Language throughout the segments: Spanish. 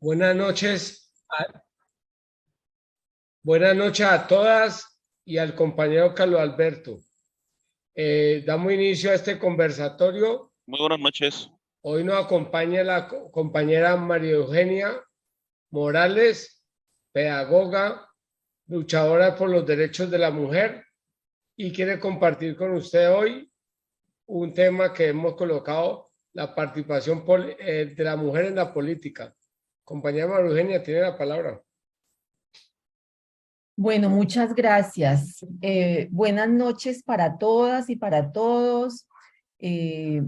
Buenas noches, buenas noches a todas y al compañero Carlos Alberto. Damos inicio a este conversatorio. Muy buenas noches. Hoy nos acompaña la compañera María Eugenia Morales, pedagoga, luchadora por los derechos de la mujer, y quiere compartir con usted hoy un tema que hemos colocado, la participación de la mujer en la política. Compañera María Eugenia, tiene la palabra. Bueno, muchas gracias. Buenas noches para todas y para todos. Eh,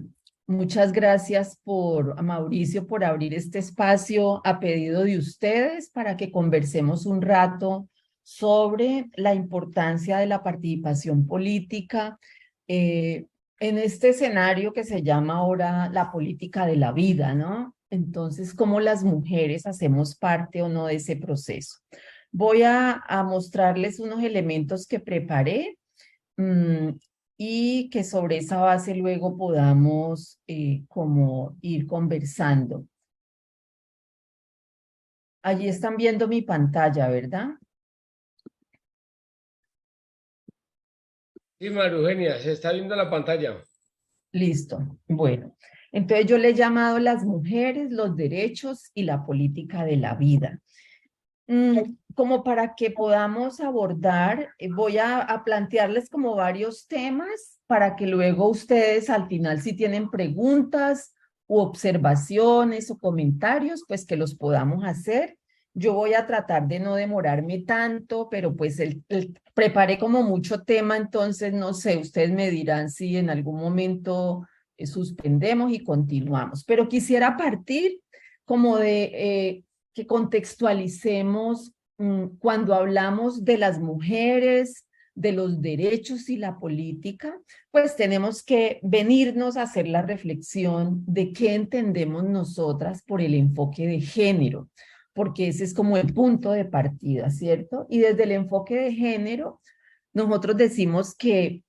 Muchas gracias a Mauricio por abrir este espacio a pedido de ustedes para que conversemos un rato sobre la importancia de la participación política en este escenario que se llama ahora la política de la vida, ¿no? Entonces, ¿cómo las mujeres hacemos parte o no de ese proceso? Voy a mostrarles unos elementos que preparé mm, y que sobre esa base luego podamos como ir conversando. Allí están viendo mi pantalla, ¿verdad? Sí, María Eugenia, se está viendo la pantalla. Listo. Bueno, entonces yo le he llamado las mujeres, los derechos y la política de la vida. Como para que podamos abordar, voy a plantearles como varios temas para que luego ustedes al final si tienen preguntas u observaciones o comentarios, pues que los podamos hacer. Yo voy a tratar de no demorarme tanto, pero pues preparé como mucho tema, entonces no sé, ustedes me dirán si en algún momento suspendemos y continuamos. Pero quisiera partir como de que contextualicemos cuando hablamos de las mujeres, de los derechos y la política, pues tenemos que venirnos a hacer la reflexión de qué entendemos nosotras por el enfoque de género, porque ese es como el punto de partida, ¿cierto? Y desde el enfoque de género, nosotros decimos que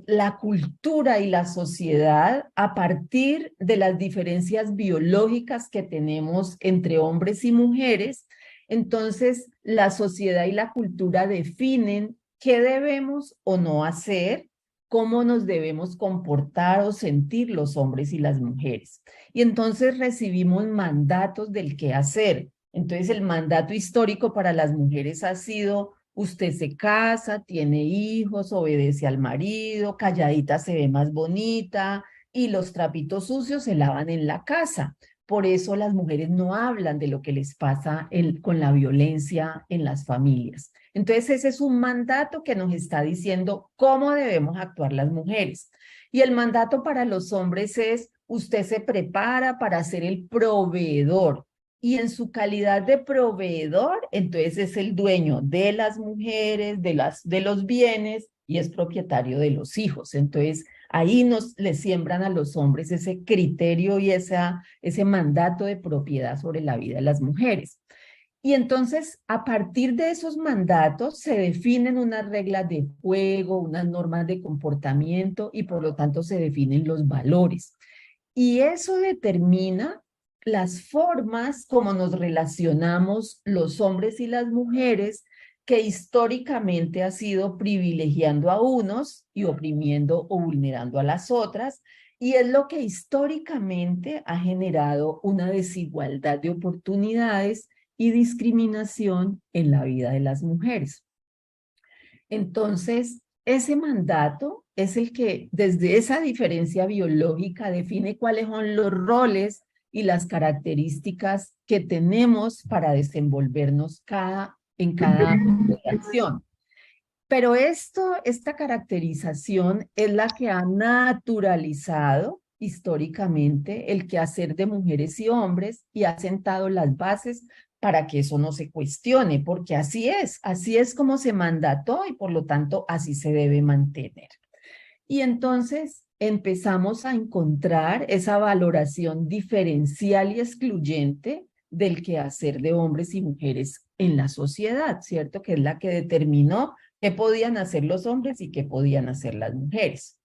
la cultura y la sociedad, a partir de las diferencias biológicas que tenemos entre hombres y mujeres, entonces la sociedad y la cultura definen qué debemos o no hacer, cómo nos debemos comportar o sentir los hombres y las mujeres. Y entonces recibimos mandatos del qué hacer. Entonces el mandato histórico para las mujeres ha sido: usted se casa, tiene hijos, obedece al marido, calladita se ve más bonita y los trapitos sucios se lavan en la casa. Por eso las mujeres no hablan de lo que les pasa con la violencia en las familias. Entonces ese es un mandato que nos está diciendo cómo debemos actuar las mujeres. Y el mandato para los hombres es: usted se prepara para ser el proveedor, y en su calidad de proveedor, entonces es el dueño de las mujeres, de los bienes y es propietario de los hijos. Entonces ahí le siembran a los hombres ese criterio y ese mandato de propiedad sobre la vida de las mujeres. Y entonces, a partir de esos mandatos, se definen unas reglas de juego, unas normas de comportamiento y por lo tanto se definen los valores. Y eso determina las formas como nos relacionamos los hombres y las mujeres, que históricamente ha sido privilegiando a unos y oprimiendo o vulnerando a las otras, y es lo que históricamente ha generado una desigualdad de oportunidades y discriminación en la vida de las mujeres. Entonces, ese mandato es el que desde esa diferencia biológica define cuáles son los roles y las características que tenemos para desenvolvernos en cada acción. Pero esta caracterización es la que ha naturalizado históricamente el quehacer de mujeres y hombres y ha sentado las bases para que eso no se cuestione, porque así es como se mandató y por lo tanto así se debe mantener. Y entonces empezamos a encontrar esa valoración diferencial y excluyente del quehacer de hombres y mujeres en la sociedad, ¿cierto? Que es la que determinó qué podían hacer los hombres y qué podían hacer las mujeres.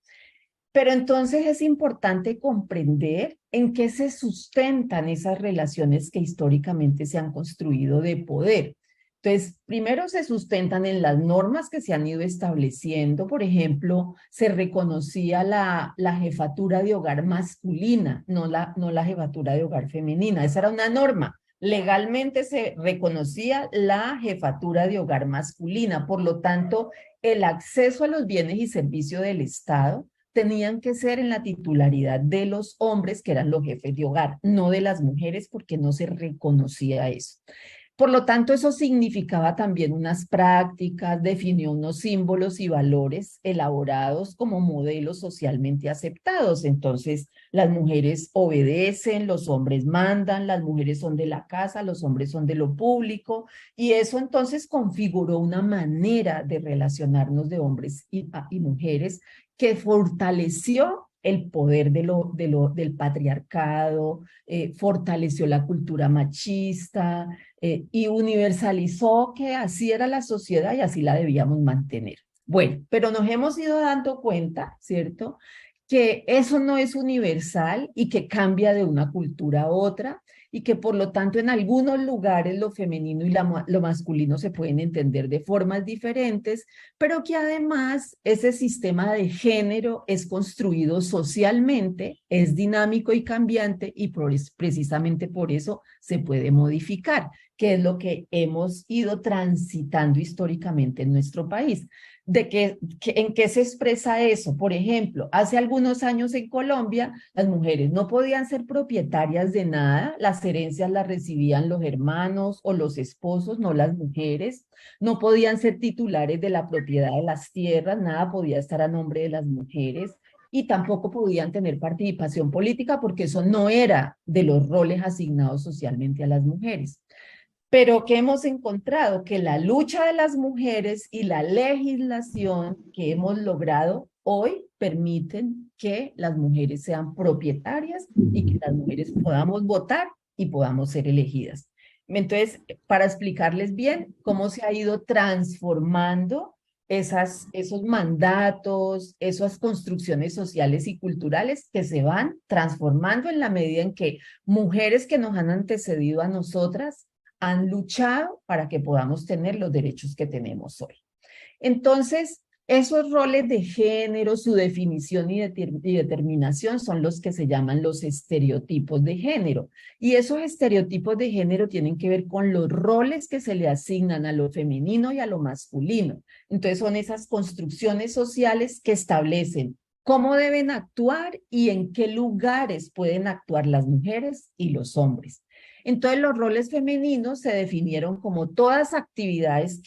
Pero entonces es importante comprender en qué se sustentan esas relaciones que históricamente se han construido de poder. Entonces, primero se sustentan en las normas que se han ido estableciendo. Por ejemplo, se reconocía la jefatura de hogar masculina, no la jefatura de hogar femenina. Esa era una norma. Legalmente se reconocía la jefatura de hogar masculina. Por lo tanto, el acceso a los bienes y servicios del Estado tenían que ser en la titularidad de los hombres, que eran los jefes de hogar, no de las mujeres, porque no se reconocía eso. Por lo tanto, eso significaba también unas prácticas, definió unos símbolos y valores elaborados como modelos socialmente aceptados. Entonces, las mujeres obedecen, los hombres mandan, las mujeres son de la casa, los hombres son de lo público, y eso entonces configuró una manera de relacionarnos de hombres y mujeres que fortaleció el poder del patriarcado, fortaleció la cultura machista, y universalizó que así era la sociedad y así la debíamos mantener. Bueno, pero nos hemos ido dando cuenta, ¿cierto?, que eso no es universal y que cambia de una cultura a otra y que por lo tanto en algunos lugares lo femenino y lo masculino se pueden entender de formas diferentes, pero que además ese sistema de género es construido socialmente, es dinámico y cambiante y precisamente por eso se puede modificar, que es lo que hemos ido transitando históricamente en nuestro país. ¿En qué se expresa eso? Por ejemplo, hace algunos años en Colombia, las mujeres no podían ser propietarias de nada, las herencias las recibían los hermanos o los esposos, no las mujeres, no podían ser titulares de la propiedad de las tierras, nada podía estar a nombre de las mujeres y tampoco podían tener participación política porque eso no era de los roles asignados socialmente a las mujeres. Pero ¿qué hemos encontrado? Que la lucha de las mujeres y la legislación que hemos logrado hoy permiten que las mujeres sean propietarias y que las mujeres podamos votar y podamos ser elegidas. Entonces, para explicarles bien cómo se ha ido transformando esos mandatos, esas construcciones sociales y culturales que se van transformando en la medida en que mujeres que nos han antecedido a nosotras han luchado para que podamos tener los derechos que tenemos hoy. Entonces, esos roles de género, su definición y determinación son los que se llaman los estereotipos de género. Y esos estereotipos de género tienen que ver con los roles que se le asignan a lo femenino y a lo masculino. Entonces, son esas construcciones sociales que establecen cómo deben actuar y en qué lugares pueden actuar las mujeres y los hombres. Entonces, los roles femeninos se definieron como todas actividades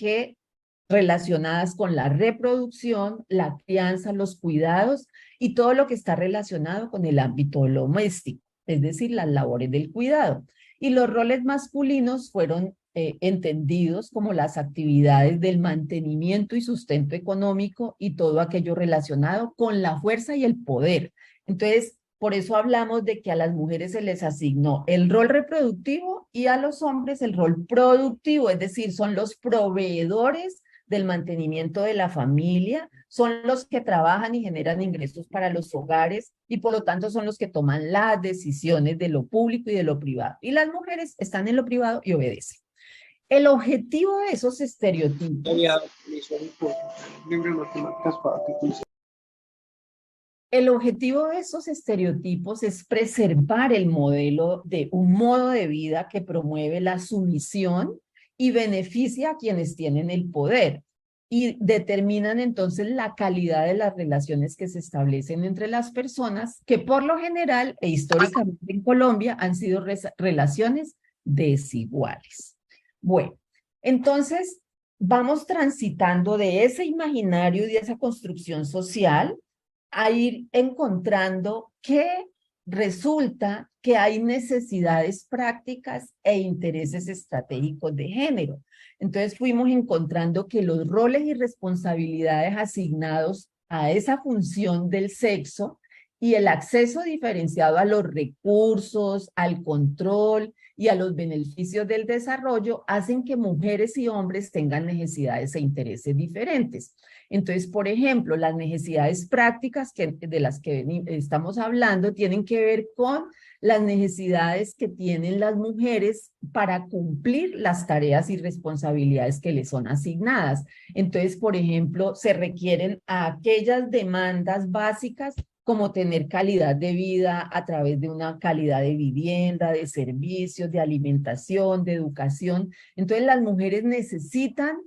relacionadas con la reproducción, la crianza, los cuidados y todo lo que está relacionado con el ámbito doméstico, es decir, las labores del cuidado. Y los roles masculinos fueron entendidos como las actividades del mantenimiento y sustento económico y todo aquello relacionado con la fuerza y el poder. Entonces, por eso hablamos de que a las mujeres se les asignó el rol reproductivo y a los hombres el rol productivo, es decir, son los proveedores del mantenimiento de la familia, son los que trabajan y generan ingresos para los hogares y por lo tanto son los que toman las decisiones de lo público y de lo privado. Y las mujeres están en lo privado y obedecen. El objetivo de esos estereotipos es preservar el modelo de un modo de vida que promueve la sumisión y beneficia a quienes tienen el poder y determinan entonces la calidad de las relaciones que se establecen entre las personas, que por lo general e históricamente en Colombia han sido relaciones desiguales. Bueno, entonces vamos transitando de ese imaginario y de esa construcción social a ir encontrando que resulta que hay necesidades prácticas e intereses estratégicos de género. Entonces fuimos encontrando que los roles y responsabilidades asignados a esa función del sexo y el acceso diferenciado a los recursos, al control y a los beneficios del desarrollo hacen que mujeres y hombres tengan necesidades e intereses diferentes. Entonces, por ejemplo, las necesidades prácticas de las que estamos hablando tienen que ver con las necesidades que tienen las mujeres para cumplir las tareas y responsabilidades que les son asignadas. Entonces, por ejemplo, se requieren aquellas demandas básicas como tener calidad de vida a través de una calidad de vivienda, de servicios, de alimentación, de educación. Entonces, las mujeres necesitan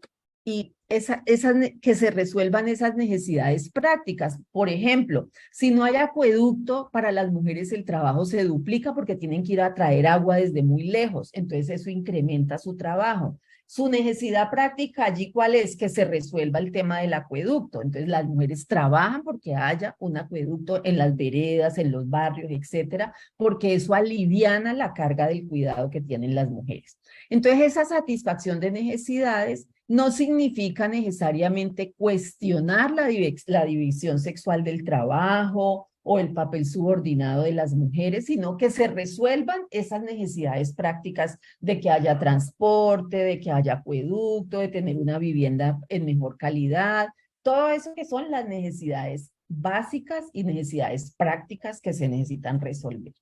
que se resuelvan esas necesidades prácticas. Por ejemplo, si no hay acueducto, para las mujeres el trabajo se duplica porque tienen que ir a traer agua desde muy lejos, entonces eso incrementa su trabajo. Su necesidad práctica allí, ¿cuál es? Que se resuelva el tema del acueducto. Entonces las mujeres trabajan porque haya un acueducto en las veredas, en los barrios, etcétera, porque eso aliviana la carga del cuidado que tienen las mujeres. Entonces esa satisfacción de necesidades no significa necesariamente cuestionar la división sexual del trabajo o el papel subordinado de las mujeres, sino que se resuelvan esas necesidades prácticas de que haya transporte, de que haya acueducto, de tener una vivienda en mejor calidad, todo eso que son las necesidades básicas y necesidades prácticas que se necesitan resolver.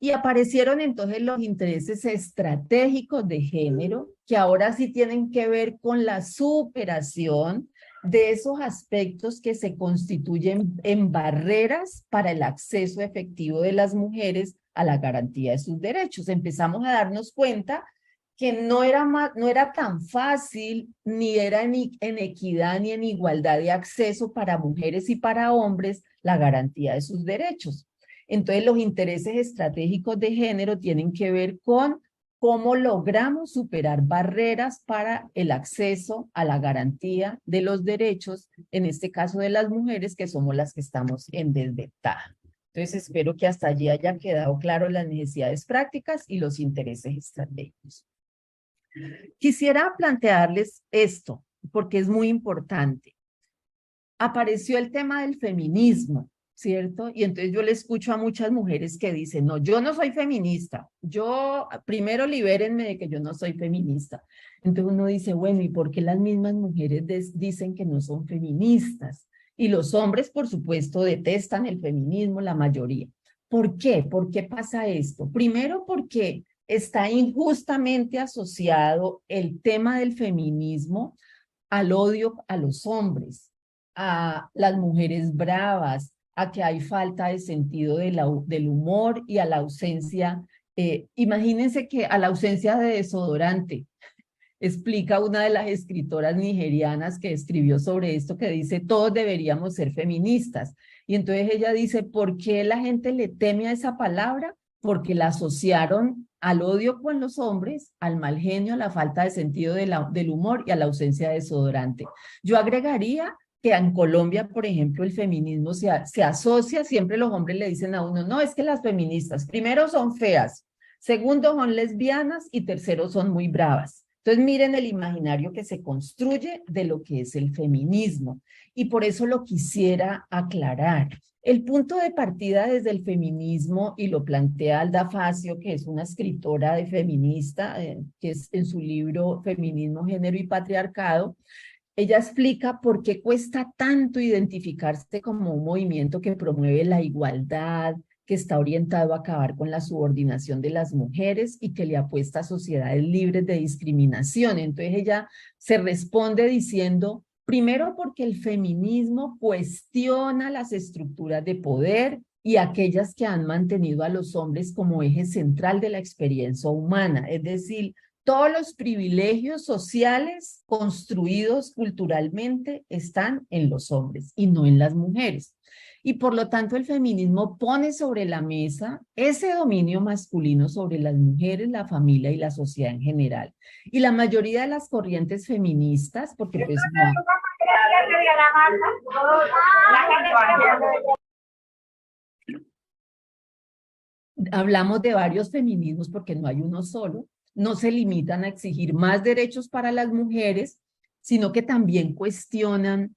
Y aparecieron entonces los intereses estratégicos de género, que ahora sí tienen que ver con la superación de esos aspectos que se constituyen en barreras para el acceso efectivo de las mujeres a la garantía de sus derechos. Empezamos a darnos cuenta que no era tan fácil, ni era en equidad ni en igualdad de acceso para mujeres y para hombres la garantía de sus derechos. Entonces, los intereses estratégicos de género tienen que ver con cómo logramos superar barreras para el acceso a la garantía de los derechos, en este caso de las mujeres, que somos las que estamos en desventaja. Entonces, espero que hasta allí hayan quedado claras las necesidades prácticas y los intereses estratégicos. Quisiera plantearles esto, porque es muy importante. Apareció el tema del feminismo, ¿cierto? Y entonces yo le escucho a muchas mujeres que dicen, no, yo no soy feminista, yo primero libérenme de que yo no soy feminista. Entonces uno dice, bueno, ¿y por qué las mismas mujeres dicen que no son feministas? Y los hombres, por supuesto, detestan el feminismo, la mayoría. ¿Por qué? ¿Por qué pasa esto? Primero porque está injustamente asociado el tema del feminismo al odio a los hombres, a las mujeres bravas, a que hay falta de sentido del humor y a la ausencia, imagínense que a la ausencia de desodorante, explica una de las escritoras nigerianas que escribió sobre esto, que dice, todos deberíamos ser feministas. Y entonces ella dice, ¿por qué la gente le teme a esa palabra? Porque la asociaron al odio con los hombres, al mal genio, a la falta de sentido del humor y a la ausencia de desodorante. Yo agregaría que en Colombia, por ejemplo, el feminismo se asocia, siempre los hombres le dicen a uno, no, es que las feministas, primero son feas, segundo son lesbianas y tercero son muy bravas. Entonces miren el imaginario que se construye de lo que es el feminismo y por eso lo quisiera aclarar. El punto de partida desde el feminismo, y lo plantea Alda Facio, que es una escritora de feminista, que es en su libro Feminismo, Género y Patriarcado, ella explica por qué cuesta tanto identificarse como un movimiento que promueve la igualdad, que está orientado a acabar con la subordinación de las mujeres y que le apuesta a sociedades libres de discriminación. Entonces ella se responde diciendo, primero porque el feminismo cuestiona las estructuras de poder y aquellas que han mantenido a los hombres como eje central de la experiencia humana, es decir, todos los privilegios sociales construidos culturalmente están en los hombres y no en las mujeres. Y por lo tanto el feminismo pone sobre la mesa ese dominio masculino sobre las mujeres, la familia y la sociedad en general. Y la mayoría de las corrientes feministas, porque pues no... Hablamos de varios feminismos porque no hay uno solo, no se limitan a exigir más derechos para las mujeres, sino que también cuestionan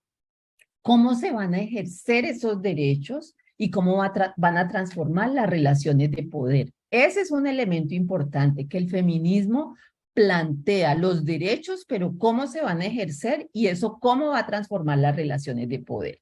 cómo se van a ejercer esos derechos y cómo van a transformar las relaciones de poder. Ese es un elemento importante, que el feminismo plantea los derechos, pero cómo se van a ejercer y eso cómo va a transformar las relaciones de poder.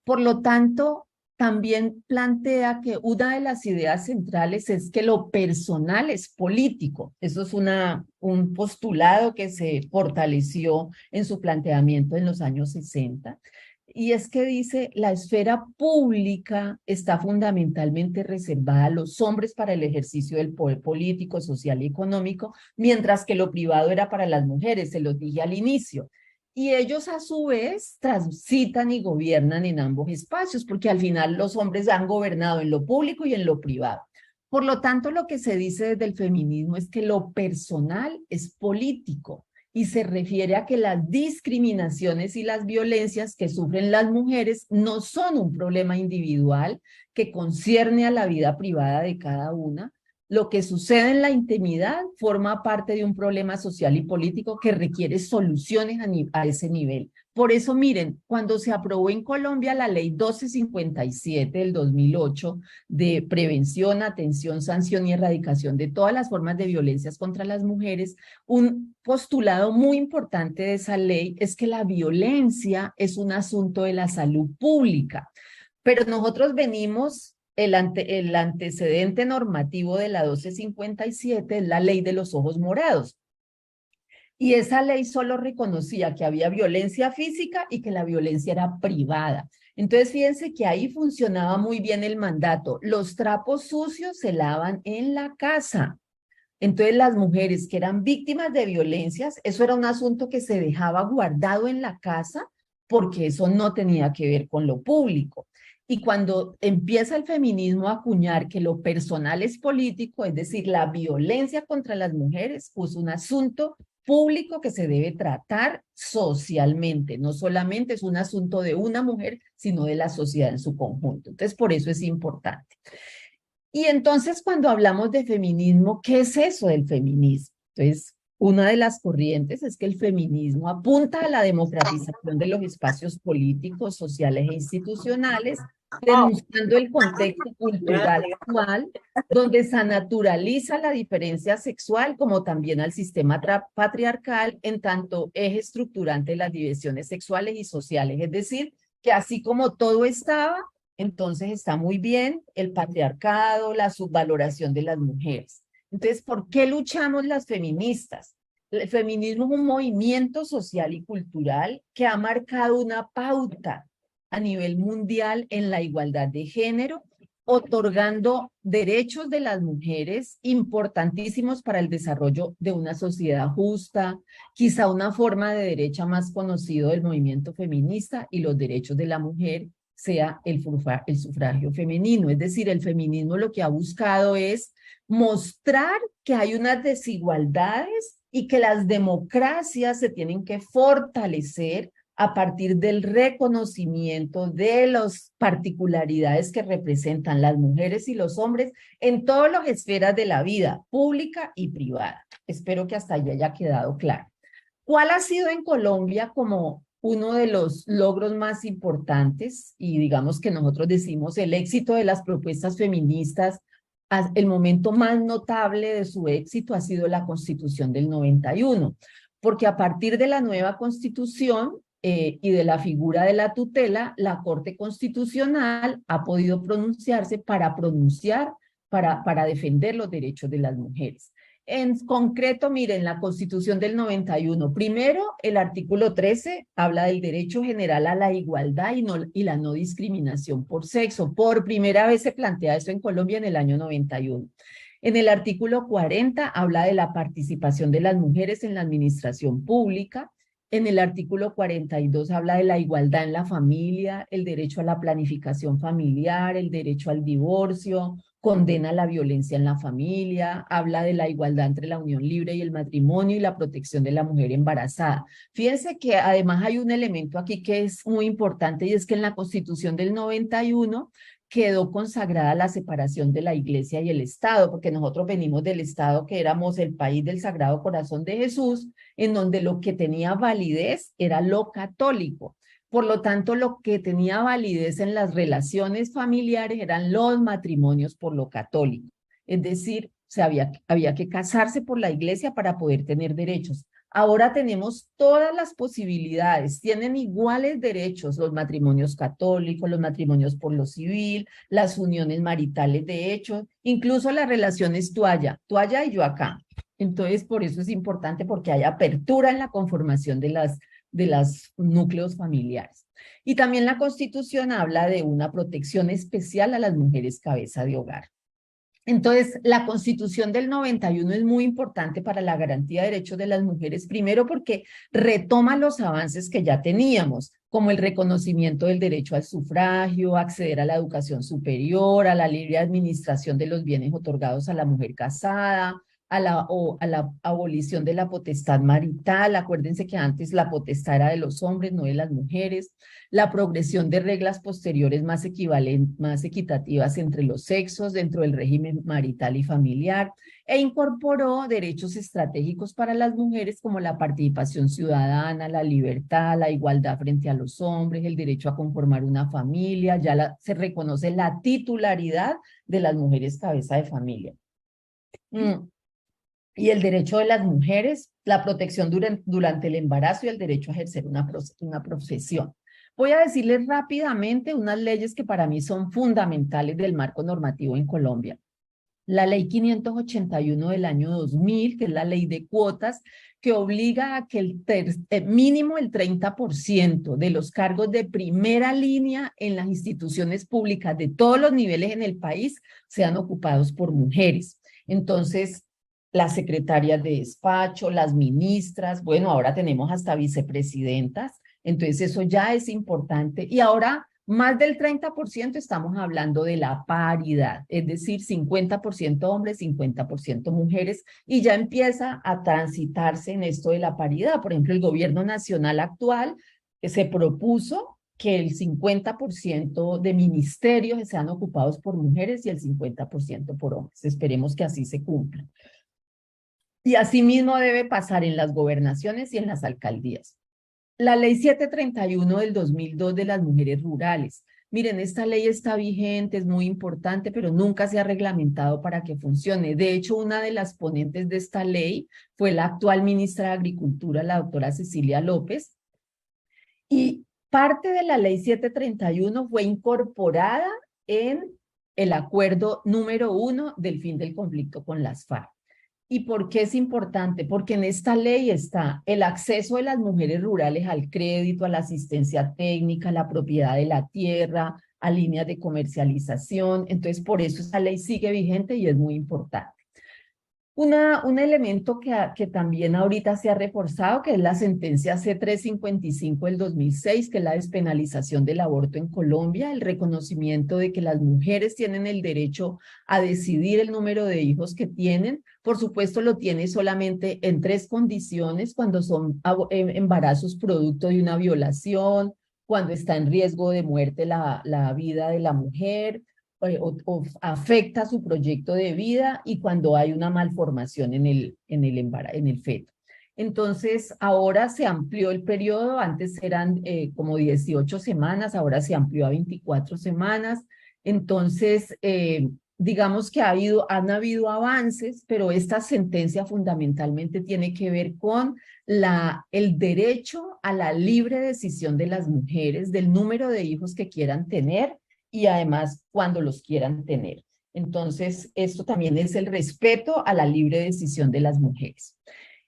Por lo tanto, también plantea que una de las ideas centrales es que lo personal es político. Eso es un postulado que se fortaleció en su planteamiento en los años 60. Y es que dice, la esfera pública está fundamentalmente reservada a los hombres para el ejercicio del poder político, social y económico, mientras que lo privado era para las mujeres, se los dije al inicio. Y ellos a su vez transitan y gobiernan en ambos espacios, porque al final los hombres han gobernado en lo público y en lo privado. Por lo tanto, lo que se dice desde el feminismo es que lo personal es político y se refiere a que las discriminaciones y las violencias que sufren las mujeres no son un problema individual que concierne a la vida privada de cada una. Lo que sucede en la intimidad forma parte de un problema social y político que requiere soluciones a ese nivel. Por eso, miren, cuando se aprobó en Colombia la ley 1257 del 2008 de prevención, atención, sanción y erradicación de todas las formas de violencias contra las mujeres, un postulado muy importante de esa ley es que la violencia es un asunto de la salud pública. Pero nosotros venimos, el antecedente normativo de la 1257 es la ley de los ojos morados. Y esa ley solo reconocía que había violencia física y que la violencia era privada. Entonces, fíjense que ahí funcionaba muy bien el mandato. Los trapos sucios se lavan en la casa. Entonces, las mujeres que eran víctimas de violencias, eso era un asunto que se dejaba guardado en la casa porque eso no tenía que ver con lo público. Y cuando empieza el feminismo a acuñar que lo personal es político, es decir, la violencia contra las mujeres, pues un asunto público que se debe tratar socialmente, no solamente es un asunto de una mujer, sino de la sociedad en su conjunto. Entonces, por eso es importante. Y entonces, cuando hablamos de feminismo, ¿qué es eso del feminismo? Entonces, una de las corrientes es que el feminismo apunta a la democratización de los espacios políticos, sociales e institucionales, denunciando el contexto cultural actual, donde se naturaliza la diferencia sexual, como también al sistema patriarcal, en tanto eje estructurante de las divisiones sexuales y sociales. Es decir, que así como todo estaba, entonces está muy bien el patriarcado, la subvaloración de las mujeres. Entonces, ¿por qué luchamos las feministas? El feminismo es un movimiento social y cultural que ha marcado una pauta a nivel mundial en la igualdad de género, otorgando derechos de las mujeres importantísimos para el desarrollo de una sociedad justa, quizá una forma de derecha más conocido del movimiento feminista y los derechos de la mujer sea el sufragio femenino. Es decir, el feminismo lo que ha buscado es mostrar que hay unas desigualdades y que las democracias se tienen que fortalecer a partir del reconocimiento de las particularidades que representan las mujeres y los hombres en todas las esferas de la vida, pública y privada. Espero que hasta allá haya quedado claro. ¿Cuál ha sido en Colombia como uno de los logros más importantes y digamos que nosotros decimos el éxito de las propuestas feministas? El momento más notable de su éxito ha sido la Constitución del 91, porque a partir de la nueva Constitución y de la figura de la tutela, la Corte Constitucional ha podido pronunciarse para defender los derechos de las mujeres. En concreto, miren, la Constitución del 91, primero, el artículo 13 habla del derecho general a la igualdad y la no discriminación por sexo. Por primera vez se plantea eso en Colombia en el año 91. En el artículo 40 habla de la participación de las mujeres en la administración pública. En el artículo 42 habla de la igualdad en la familia, el derecho a la planificación familiar, el derecho al divorcio, condena la violencia en la familia, habla de la igualdad entre la unión libre y el matrimonio y la protección de la mujer embarazada. Fíjense que además hay un elemento aquí que es muy importante y es que en la Constitución del 91 quedó consagrada la separación de la Iglesia y el Estado, porque nosotros venimos del Estado que éramos el país del Sagrado Corazón de Jesús, en donde lo que tenía validez era lo católico. Por lo tanto, lo que tenía validez en las relaciones familiares eran los matrimonios por lo católico. Es decir, sea, había que casarse por la iglesia para poder tener derechos. Ahora tenemos todas las posibilidades, tienen iguales derechos los matrimonios católicos, los matrimonios por lo civil, las uniones maritales de hecho, incluso las relaciones toalla y yo acá. Entonces, por eso es importante porque hay apertura en la conformación de los núcleos familiares. Y también la Constitución habla de una protección especial a las mujeres cabeza de hogar. Entonces, la Constitución del 91 es muy importante para la garantía de derechos de las mujeres, primero porque retoma los avances que ya teníamos, como el reconocimiento del derecho al sufragio, acceder a la educación superior, a la libre administración de los bienes otorgados a la mujer casada, a la abolición de la potestad marital. Acuérdense que antes la potestad era de los hombres, no de las mujeres. La progresión de reglas posteriores más equitativas entre los sexos dentro del régimen marital y familiar, e incorporó derechos estratégicos para las mujeres como la participación ciudadana, la libertad, la igualdad frente a los hombres, el derecho a conformar una familia, se reconoce la titularidad de las mujeres cabeza de familia. Y el derecho de las mujeres, la protección durante el embarazo y el derecho a ejercer una profesión. Voy a decirles rápidamente unas leyes que para mí son fundamentales del marco normativo en Colombia. La ley 581 del año 2000, que es la ley de cuotas, que obliga a que mínimo el 30% de los cargos de primera línea en las instituciones públicas de todos los niveles en el país sean ocupados por mujeres. Entonces, las secretarias de despacho, las ministras, bueno, ahora tenemos hasta vicepresidentas, entonces eso ya es importante. Y ahora más del 30% estamos hablando de la paridad, es decir, 50% hombres, 50% mujeres, y ya empieza a transitarse en esto de la paridad. Por ejemplo, el gobierno nacional actual se propuso que el 50% de ministerios sean ocupados por mujeres y el 50% por hombres. Esperemos que así se cumpla. Y asimismo debe pasar en las gobernaciones y en las alcaldías. La ley 731 del 2002 de las mujeres rurales. Miren, esta ley está vigente, es muy importante, pero nunca se ha reglamentado para que funcione. De hecho, una de las ponentes de esta ley fue la actual ministra de Agricultura, la doctora Cecilia López. Y parte de la ley 731 fue incorporada en el acuerdo número 1 del fin del conflicto con las FARC. ¿Y por qué es importante? Porque en esta ley está el acceso de las mujeres rurales al crédito, a la asistencia técnica, a la propiedad de la tierra, a líneas de comercialización. Entonces, por eso esta ley sigue vigente y es muy importante. Un elemento que también ahorita se ha reforzado, que es la sentencia C355 del 2006, que es la despenalización del aborto en Colombia, el reconocimiento de que las mujeres tienen el derecho a decidir el número de hijos que tienen. Por supuesto, lo tiene solamente en 3 condiciones: cuando son embarazos producto de una violación, cuando está en riesgo de muerte la vida de la mujer, o afecta su proyecto de vida, y cuando hay una malformación en el feto. Entonces, ahora se amplió el periodo, antes eran como 18 semanas, ahora se amplió a 24 semanas. Entonces, digamos que han habido avances, pero esta sentencia fundamentalmente tiene que ver con el derecho a la libre decisión de las mujeres, del número de hijos que quieran tener, y además cuando los quieran tener. Entonces, esto también es el respeto a la libre decisión de las mujeres.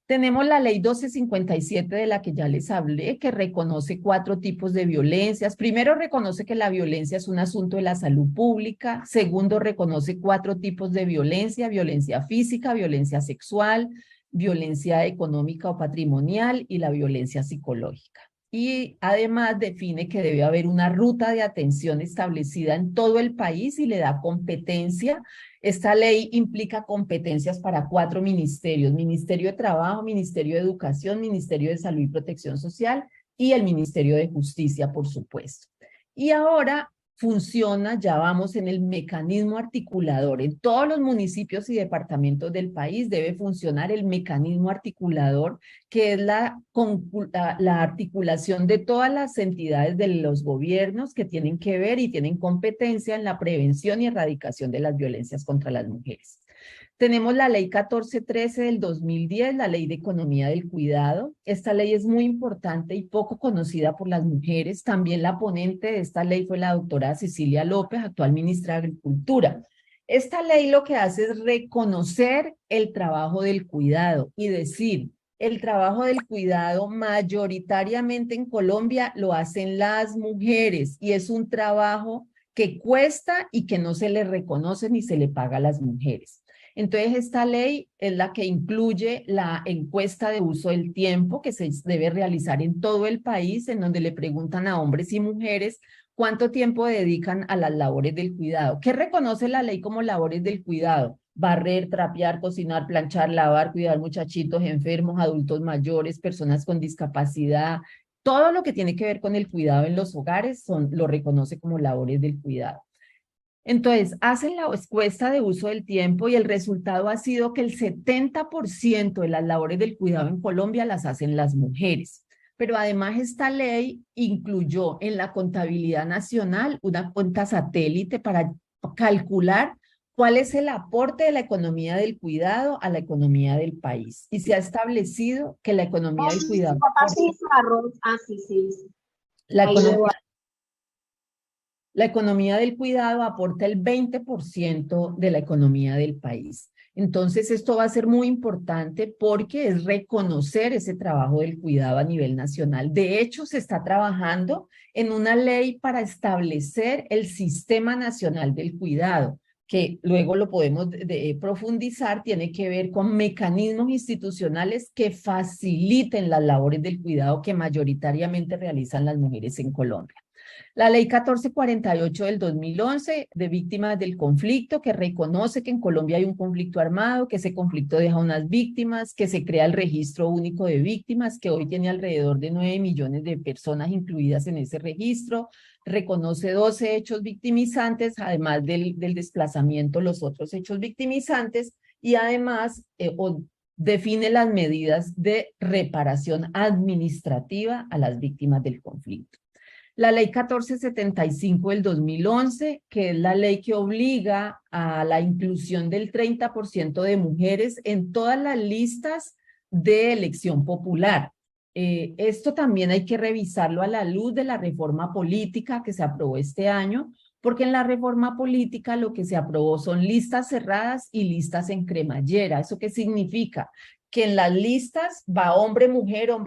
Tenemos la ley 1257 de la que ya les hablé, que reconoce 4 tipos de violencias. Primero, reconoce que la violencia es un asunto de la salud pública. Segundo, reconoce 4 tipos de violencia: violencia física, violencia sexual, violencia económica o patrimonial y la violencia psicológica. Y además define que debe haber una ruta de atención establecida en todo el país y le da competencia. Esta ley implica competencias para 4 ministerios: Ministerio de Trabajo, Ministerio de Educación, Ministerio de Salud y Protección Social y el Ministerio de Justicia, por supuesto. Y ahora funciona, ya vamos en el mecanismo articulador. En todos los municipios y departamentos del país debe funcionar el mecanismo articulador, que es la articulación de todas las entidades de los gobiernos que tienen que ver y tienen competencia en la prevención y erradicación de las violencias contra las mujeres. Tenemos la ley 1413 del 2010, la ley de economía del cuidado. Esta ley es muy importante y poco conocida por las mujeres. También la ponente de esta ley fue la doctora Cecilia López, actual ministra de Agricultura. Esta ley lo que hace es reconocer el trabajo del cuidado y decir, el trabajo del cuidado mayoritariamente en Colombia lo hacen las mujeres y es un trabajo que cuesta y que no se le reconoce ni se le paga a las mujeres. Entonces, esta ley es la que incluye la encuesta de uso del tiempo que se debe realizar en todo el país, en donde le preguntan a hombres y mujeres cuánto tiempo dedican a las labores del cuidado. ¿Qué reconoce la ley como labores del cuidado? Barrer, trapear, cocinar, planchar, lavar, cuidar muchachitos enfermos, adultos mayores, personas con discapacidad. Todo lo que tiene que ver con el cuidado en los hogares lo reconoce como labores del cuidado. Entonces, hacen la encuesta de uso del tiempo y el resultado ha sido que el 70% de las labores del cuidado en Colombia las hacen las mujeres. Pero además esta ley incluyó en la contabilidad nacional una cuenta satélite para calcular cuál es el aporte de la economía del cuidado a la economía del país. Y se ha establecido que la economía del cuidado... Papá sí hizo arroz. Ah, sí, sí. La Ahí economía, veo. la economía del cuidado aporta el 20% de la economía del país. Entonces, esto va a ser muy importante porque es reconocer ese trabajo del cuidado a nivel nacional. De hecho, se está trabajando en una ley para establecer el Sistema Nacional del Cuidado, que luego lo podemos profundizar, tiene que ver con mecanismos institucionales que faciliten las labores del cuidado que mayoritariamente realizan las mujeres en Colombia. La ley 1448 del 2011 de víctimas del conflicto, que reconoce que en Colombia hay un conflicto armado, que ese conflicto deja unas víctimas, que se crea el registro único de víctimas, que hoy tiene alrededor de 9 millones de personas incluidas en ese registro, reconoce 12 hechos victimizantes, además del desplazamiento, los otros hechos victimizantes, y además define las medidas de reparación administrativa a las víctimas del conflicto. La ley 1475 del 2011, que es la ley que obliga a la inclusión del 30% de mujeres en todas las listas de elección popular. Esto también hay que revisarlo a la luz de la reforma política que se aprobó este año, porque en la reforma política lo que se aprobó son listas cerradas y listas en cremallera. ¿Eso qué significa? Que en las listas va hombre, mujer o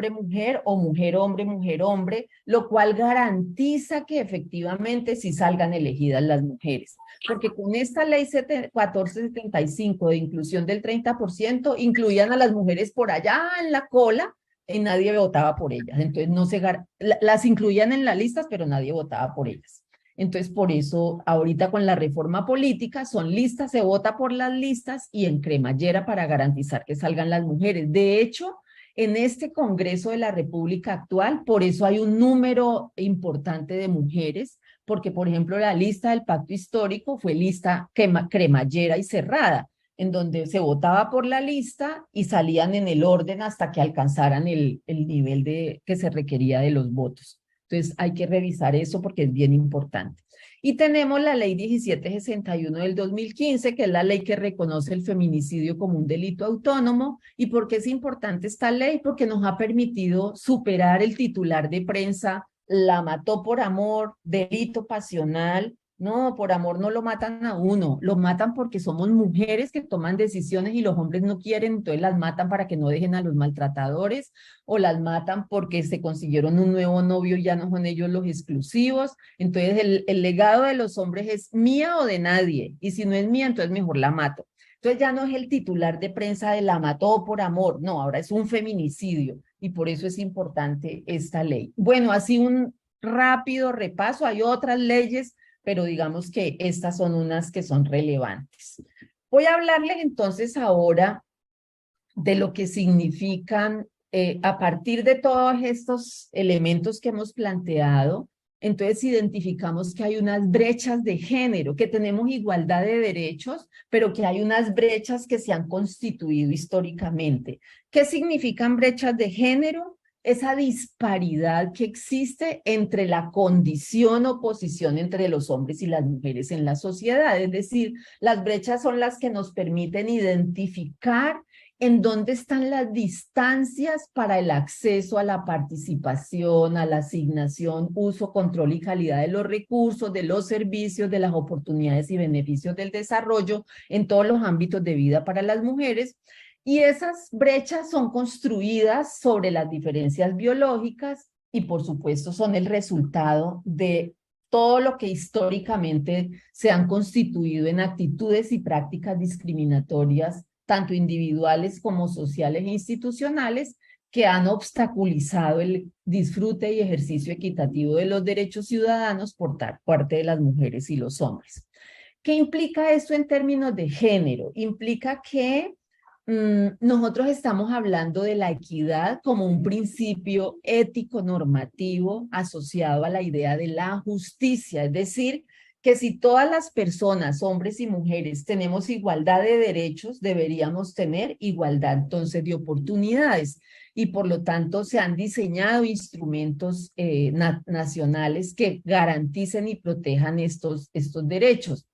mujer, hombre, lo cual garantiza que efectivamente sí salgan elegidas las mujeres. Porque con esta ley 1475 de inclusión del 30%, incluían a las mujeres por allá en la cola y nadie votaba por ellas. Entonces no se las incluían en las listas, pero nadie votaba por ellas. Entonces, por eso, ahorita con la reforma política, son listas, se vota por las listas y en cremallera para garantizar que salgan las mujeres. De hecho, en este Congreso de la República actual, por eso hay un número importante de mujeres, porque, por ejemplo, la lista del pacto histórico fue lista cremallera y cerrada, en donde se votaba por la lista y salían en el orden hasta que alcanzaran el nivel que se requería de los votos. Entonces hay que revisar eso porque es bien importante. Y tenemos la ley 1761 del 2015, que es la ley que reconoce el feminicidio como un delito autónomo. ¿Y por qué es importante esta ley? Porque nos ha permitido superar el titular de prensa, la mató por amor, delito pasional. No, por amor no lo matan a uno, lo matan porque somos mujeres que toman decisiones y los hombres no quieren, entonces las matan para que no dejen a los maltratadores o las matan porque se consiguieron un nuevo novio y ya no son ellos los exclusivos. Entonces el legado de los hombres es mía o de nadie y si no es mía, entonces mejor la mato. Entonces ya no es el titular de prensa de la mató por amor, no, ahora es un feminicidio y por eso es importante esta ley. Bueno, así un rápido repaso, hay otras leyes, pero digamos que estas son unas que son relevantes. Voy a hablarles entonces ahora de lo que significan, a partir de todos estos elementos que hemos planteado, entonces identificamos que hay unas brechas de género, que tenemos igualdad de derechos, pero que hay unas brechas que se han constituido históricamente. ¿Qué significan brechas de género? esa disparidad que existe entre la condición o posición entre los hombres y las mujeres en la sociedad. Es decir, las brechas son las que nos permiten identificar en dónde están las distancias para el acceso a la participación, a la asignación, uso, control y calidad de los recursos, de los servicios, de las oportunidades y beneficios del desarrollo en todos los ámbitos de vida para las mujeres. Y esas brechas son construidas sobre las diferencias biológicas y por supuesto son el resultado de todo lo que históricamente se han constituido en actitudes y prácticas discriminatorias, tanto individuales como sociales e institucionales, que han obstaculizado el disfrute y ejercicio equitativo de los derechos ciudadanos por parte de las mujeres y los hombres. ¿Qué implica esto en términos de género? Implica que nosotros estamos hablando de la equidad como un principio ético normativo asociado a la idea de la justicia, es decir, que si todas las personas, hombres y mujeres, tenemos igualdad de derechos, deberíamos tener igualdad entonces de oportunidades y por lo tanto se han diseñado instrumentos nacionales que garanticen y protejan estos derechos.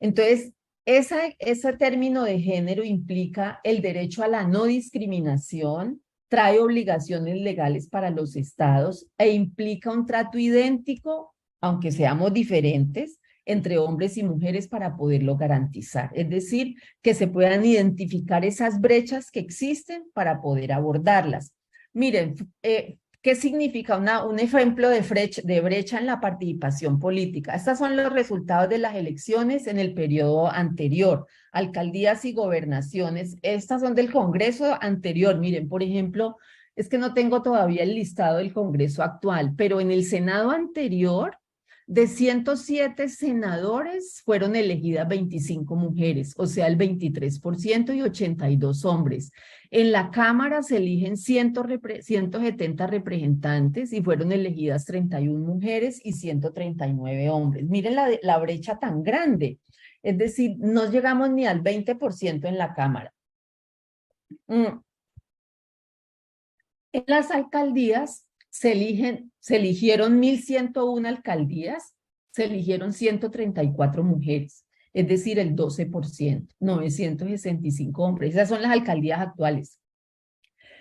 Entonces, ese término de género implica el derecho a la no discriminación, trae obligaciones legales para los estados e implica un trato idéntico, aunque seamos diferentes, entre hombres y mujeres para poderlo garantizar. Es decir, que se puedan identificar esas brechas que existen para poder abordarlas. Miren, ¿qué significa un ejemplo de brecha en la participación política? Estos son los resultados de las elecciones en el periodo anterior, alcaldías y gobernaciones. Estas son del Congreso anterior. Miren, por ejemplo, es que no tengo todavía el listado del Congreso actual, pero en el Senado anterior, de 107 senadores, fueron elegidas 25 mujeres, o sea, el 23% y 82 hombres. En la Cámara se eligen 170 representantes y fueron elegidas 31 mujeres y 139 hombres. Miren la brecha tan grande. Es decir, no llegamos ni al 20% en la Cámara. En las alcaldías se eligieron 1.101 alcaldías, se eligieron 134 mujeres. Es decir, el 12%, 965 hombres. Esas son las alcaldías actuales.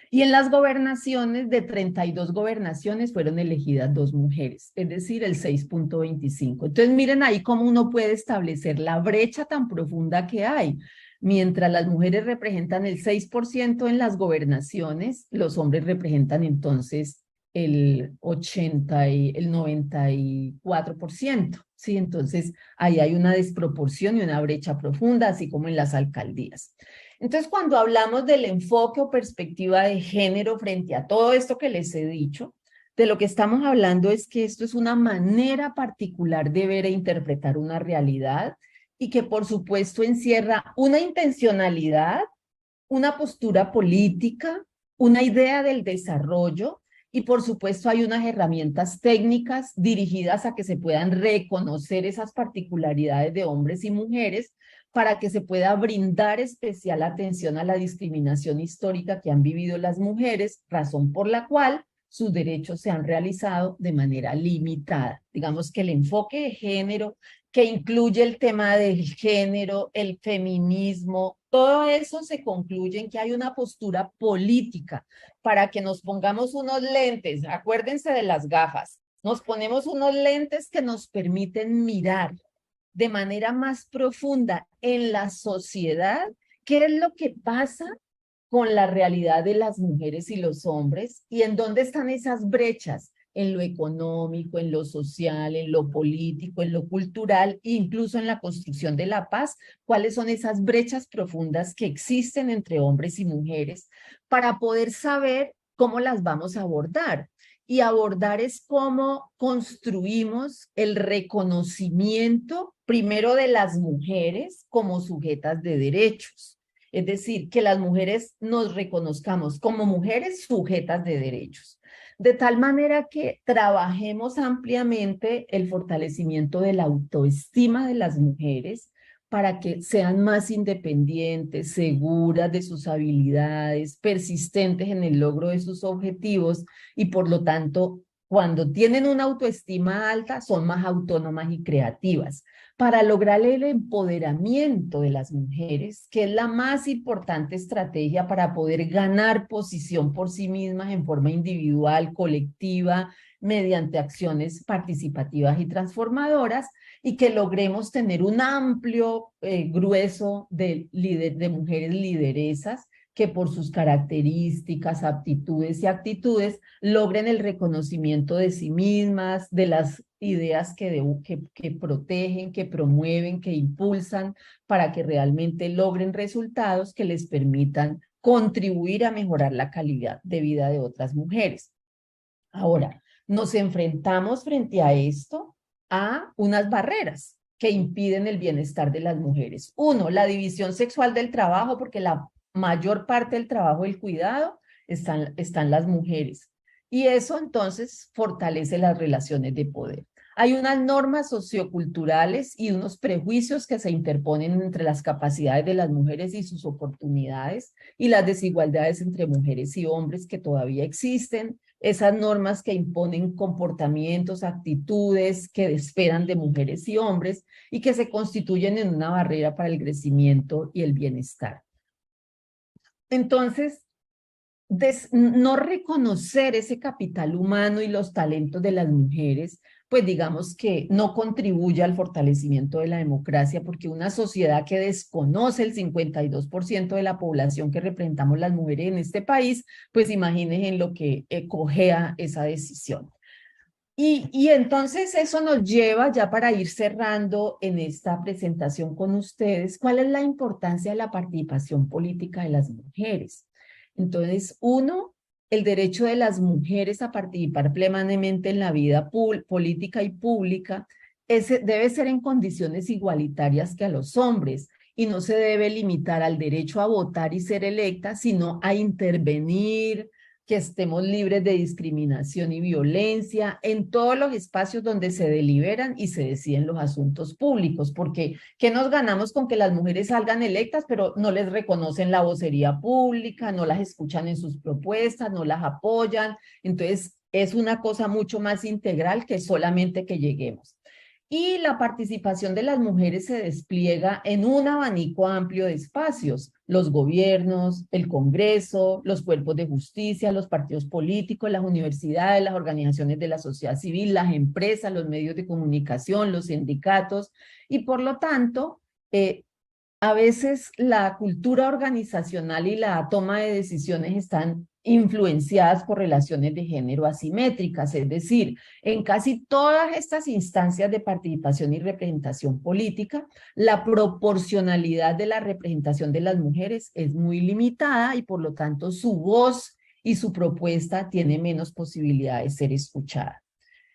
Y en las gobernaciones, de 32 gobernaciones, fueron elegidas 2 mujeres, es decir, el 6.25. Entonces, miren ahí cómo uno puede establecer la brecha tan profunda que hay. Mientras las mujeres representan el 6% en las gobernaciones, los hombres representan entonces el 94%. ¿Sí? Entonces, ahí hay una desproporción y una brecha profunda, así como en las alcaldías. Entonces, cuando hablamos del enfoque o perspectiva de género frente a todo esto que les he dicho, de lo que estamos hablando es que esto es una manera particular de ver e interpretar una realidad y que, por supuesto, encierra una intencionalidad, una postura política, una idea del desarrollo y, por supuesto, hay unas herramientas técnicas dirigidas a que se puedan reconocer esas particularidades de hombres y mujeres para que se pueda brindar especial atención a la discriminación histórica que han vivido las mujeres, razón por la cual sus derechos se han realizado de manera limitada. Digamos que el enfoque de género, que incluye el tema del género, el feminismo, todo eso se concluye en que hay una postura política para que nos pongamos unos lentes, acuérdense de las gafas, nos ponemos unos lentes que nos permiten mirar de manera más profunda en la sociedad qué es lo que pasa con la realidad de las mujeres y los hombres y en dónde están esas brechas en lo económico, en lo social, en lo político, en lo cultural e incluso en la construcción de la paz, cuáles son esas brechas profundas que existen entre hombres y mujeres para poder saber cómo las vamos a abordar. Y abordar es cómo construimos el reconocimiento primero de las mujeres como sujetas de derechos. Es decir, que las mujeres nos reconozcamos como mujeres sujetas de derechos. De tal manera que trabajemos ampliamente el fortalecimiento de la autoestima de las mujeres para que sean más independientes, seguras de sus habilidades, persistentes en el logro de sus objetivos y por lo tanto, cuando tienen una autoestima alta, son más autónomas y creativas. Para lograr el empoderamiento de las mujeres, que es la más importante estrategia para poder ganar posición por sí mismas en forma individual, colectiva, mediante acciones participativas y transformadoras, y que logremos tener un amplio grueso de mujeres lideresas que por sus características, aptitudes y actitudes logren el reconocimiento de sí mismas, de las ideas que protegen, que promueven, que impulsan para que realmente logren resultados que les permitan contribuir a mejorar la calidad de vida de otras mujeres. Ahora, nos enfrentamos frente a esto a unas barreras que impiden el bienestar de las mujeres. Uno, la división sexual del trabajo, porque la mayor parte del trabajo del cuidado están las mujeres. Y eso entonces fortalece las relaciones de poder. Hay unas normas socioculturales y unos prejuicios que se interponen entre las capacidades de las mujeres y sus oportunidades y las desigualdades entre mujeres y hombres que todavía existen, esas normas que imponen comportamientos, actitudes que esperan de mujeres y hombres y que se constituyen en una barrera para el crecimiento y el bienestar. Entonces, no reconocer ese capital humano y los talentos de las mujeres, pues digamos que no contribuye al fortalecimiento de la democracia, porque una sociedad que desconoce el 52% de la población que representamos las mujeres en este país, pues imagínense en lo que cojea esa decisión. Y entonces eso nos lleva ya para ir cerrando en esta presentación con ustedes, ¿cuál es la importancia de la participación política de las mujeres? Entonces, uno, el derecho de las mujeres a participar plenamente en la vida política y pública debe ser en condiciones igualitarias que a los hombres y no se debe limitar al derecho a votar y ser electa, sino a intervenir, que estemos libres de discriminación y violencia en todos los espacios donde se deliberan y se deciden los asuntos públicos, porque ¿qué nos ganamos con que las mujeres salgan electas, pero no les reconocen la vocería pública, no las escuchan en sus propuestas, no las apoyan? Entonces, es una cosa mucho más integral que solamente que lleguemos. Y la participación de las mujeres se despliega en un abanico amplio de espacios: los gobiernos, el Congreso, los cuerpos de justicia, los partidos políticos, las universidades, las organizaciones de la sociedad civil, las empresas, los medios de comunicación, los sindicatos, y por lo tanto, a veces la cultura organizacional y la toma de decisiones están influenciadas por relaciones de género asimétricas, es decir, en casi todas estas instancias de participación y representación política, la proporcionalidad de la representación de las mujeres es muy limitada y por lo tanto su voz y su propuesta tiene menos posibilidad de ser escuchada.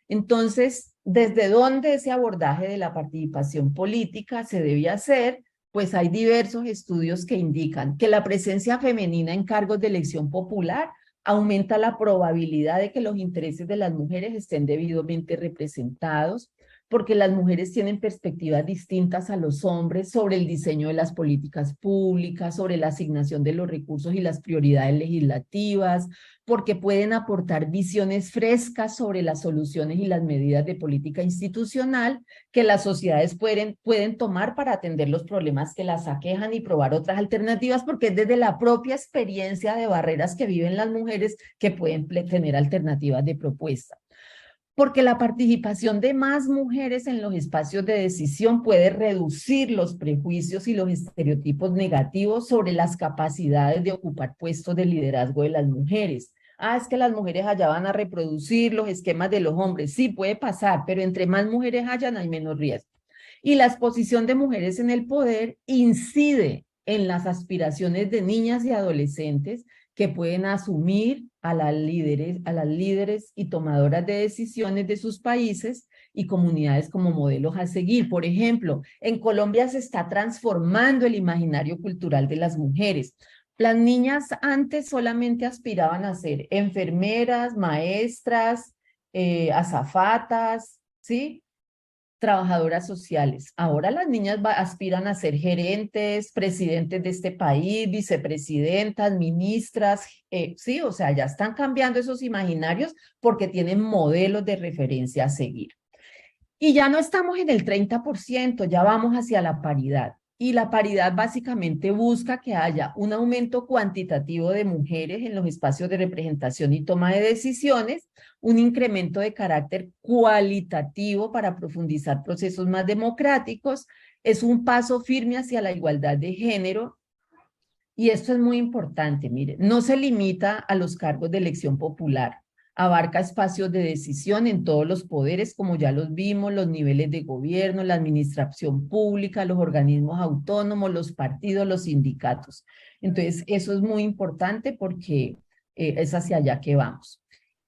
Entonces, ¿desde dónde ese abordaje de la participación política se debe hacer? Pues hay diversos estudios que indican que la presencia femenina en cargos de elección popular aumenta la probabilidad de que los intereses de las mujeres estén debidamente representados, porque las mujeres tienen perspectivas distintas a los hombres sobre el diseño de las políticas públicas, sobre la asignación de los recursos y las prioridades legislativas, porque pueden aportar visiones frescas sobre las soluciones y las medidas de política institucional que las sociedades pueden tomar para atender los problemas que las aquejan y probar otras alternativas, porque es desde la propia experiencia de barreras que viven las mujeres que pueden tener alternativas de propuesta. Porque la participación de más mujeres en los espacios de decisión puede reducir los prejuicios y los estereotipos negativos sobre las capacidades de ocupar puestos de liderazgo de las mujeres. Es que las mujeres allá van a reproducir los esquemas de los hombres. Sí, puede pasar, pero entre más mujeres hayan, hay menos riesgo. Y la exposición de mujeres en el poder incide en las aspiraciones de niñas y adolescentes que pueden asumir a las líderes y tomadoras de decisiones de sus países y comunidades como modelos a seguir. Por ejemplo, en Colombia se está transformando el imaginario cultural de las mujeres. Las niñas antes solamente aspiraban a ser enfermeras, maestras, azafatas, ¿sí? trabajadoras sociales. Ahora las niñas aspiran a ser gerentes, presidentes de este país, vicepresidentas, ministras, sí, o sea, ya están cambiando esos imaginarios porque tienen modelos de referencia a seguir. Y ya no estamos en el 30%, ya vamos hacia la paridad. Y la paridad básicamente busca que haya un aumento cuantitativo de mujeres en los espacios de representación y toma de decisiones, un incremento de carácter cualitativo para profundizar procesos más democráticos, es un paso firme hacia la igualdad de género. Y esto es muy importante, mire, no se limita a los cargos de elección popular, abarca espacios de decisión en todos los poderes, como ya los vimos, los niveles de gobierno, la administración pública, los organismos autónomos, los partidos, los sindicatos. Entonces, eso es muy importante porque es hacia allá que vamos.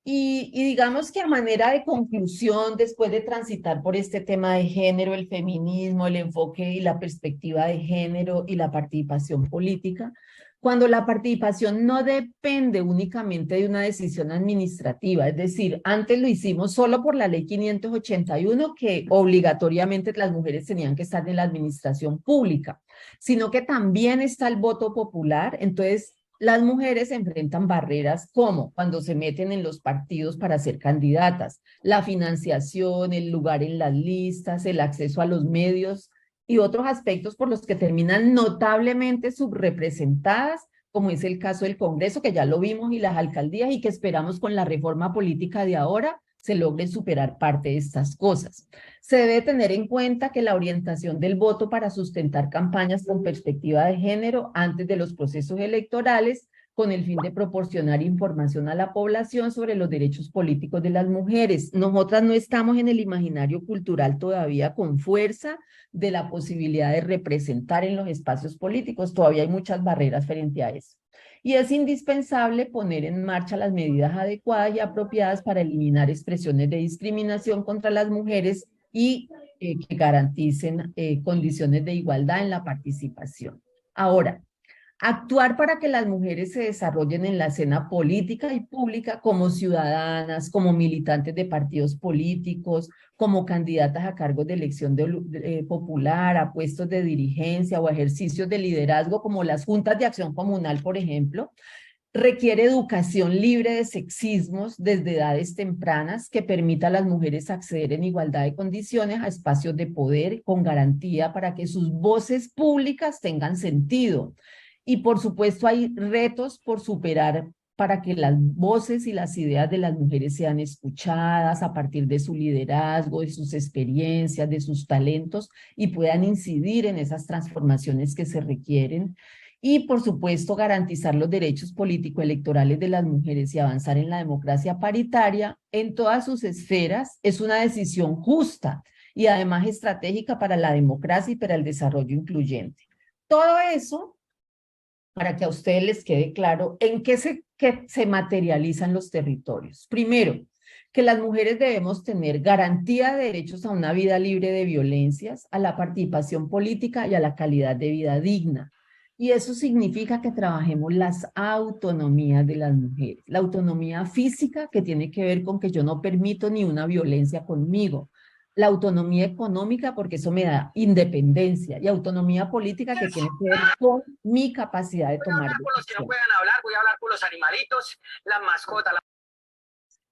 Y digamos que a manera de conclusión, después de transitar por este tema de género, el feminismo, el enfoque y la perspectiva de género y la participación política, cuando la participación no depende únicamente de una decisión administrativa, es decir, antes lo hicimos solo por la ley 581, que obligatoriamente las mujeres tenían que estar en la administración pública, sino que también está el voto popular. Entonces las mujeres enfrentan barreras como cuando se meten en los partidos para ser candidatas, la financiación, el lugar en las listas, el acceso a los medios y otros aspectos por los que terminan notablemente subrepresentadas, como es el caso del Congreso, que ya lo vimos, y las alcaldías, y que esperamos con la reforma política de ahora se logren superar parte de estas cosas. Se debe tener en cuenta que la orientación del voto para sustentar campañas con perspectiva de género antes de los procesos electorales, con el fin de proporcionar información a la población sobre los derechos políticos de las mujeres. Nosotras no estamos en el imaginario cultural todavía con fuerza de la posibilidad de representar en los espacios políticos. Todavía hay muchas barreras frente a eso. Y es indispensable poner en marcha las medidas adecuadas y apropiadas para eliminar expresiones de discriminación contra las mujeres y que garanticen condiciones de igualdad en la participación. Ahora, actuar para que las mujeres se desarrollen en la escena política y pública como ciudadanas, como militantes de partidos políticos, como candidatas a cargos de elección popular, a puestos de dirigencia o ejercicios de liderazgo como las juntas de acción comunal, por ejemplo, requiere educación libre de sexismos desde edades tempranas que permita a las mujeres acceder en igualdad de condiciones a espacios de poder con garantía para que sus voces públicas tengan sentido. Y por supuesto hay retos por superar para que las voces y las ideas de las mujeres sean escuchadas a partir de su liderazgo, de sus experiencias, de sus talentos y puedan incidir en esas transformaciones que se requieren. Y por supuesto garantizar los derechos político-electorales de las mujeres y avanzar en la democracia paritaria en todas sus esferas es una decisión justa y además estratégica para la democracia y para el desarrollo incluyente. Todo eso para que a ustedes les quede claro en qué se materializan los territorios. Primero, que las mujeres debemos tener garantía de derechos a una vida libre de violencias, a la participación política y a la calidad de vida digna. Y eso significa que trabajemos las autonomías de las mujeres. La autonomía física, que tiene que ver con que yo no permito ni una violencia conmigo. La autonomía económica, porque eso me da independencia, y autonomía política, que tiene que ver con mi capacidad de tomar decisiones. Con los que no puedan hablar, voy a hablar con los animalitos, las mascotas.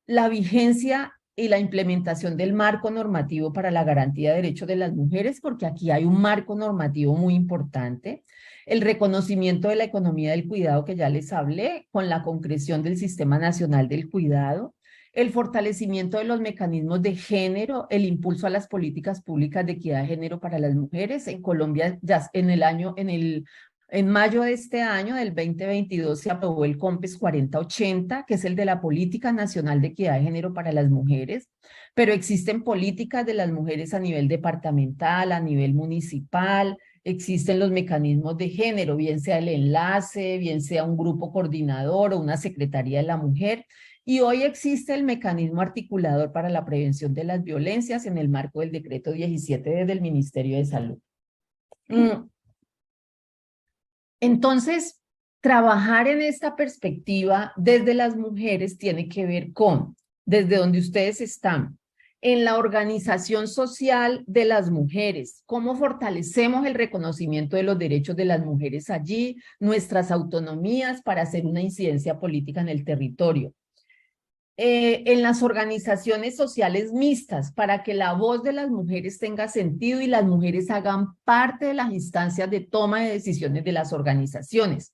La vigencia y la implementación del marco normativo para la garantía de derechos de las mujeres, porque aquí hay un marco normativo muy importante. El reconocimiento de la economía del cuidado, que ya les hablé, con la concreción del Sistema Nacional del Cuidado. El fortalecimiento de los mecanismos de género, el impulso a las políticas públicas de equidad de género para las mujeres. En Colombia, ya en mayo de este año, del 2022, se aprobó el COMPES 4080, que es el de la Política Nacional de Equidad de Género para las Mujeres, pero existen políticas de las mujeres a nivel departamental, a nivel municipal, existen los mecanismos de género, bien sea el enlace, bien sea un grupo coordinador o una secretaría de la mujer. Y hoy existe el mecanismo articulador para la prevención de las violencias en el marco del decreto 17 desde el Ministerio de Salud. Entonces, trabajar en esta perspectiva desde las mujeres tiene que ver con, desde donde ustedes están, en la organización social de las mujeres, cómo fortalecemos el reconocimiento de los derechos de las mujeres allí, nuestras autonomías para hacer una incidencia política en el territorio. En las organizaciones sociales mixtas, para que la voz de las mujeres tenga sentido y las mujeres hagan parte de las instancias de toma de decisiones de las organizaciones.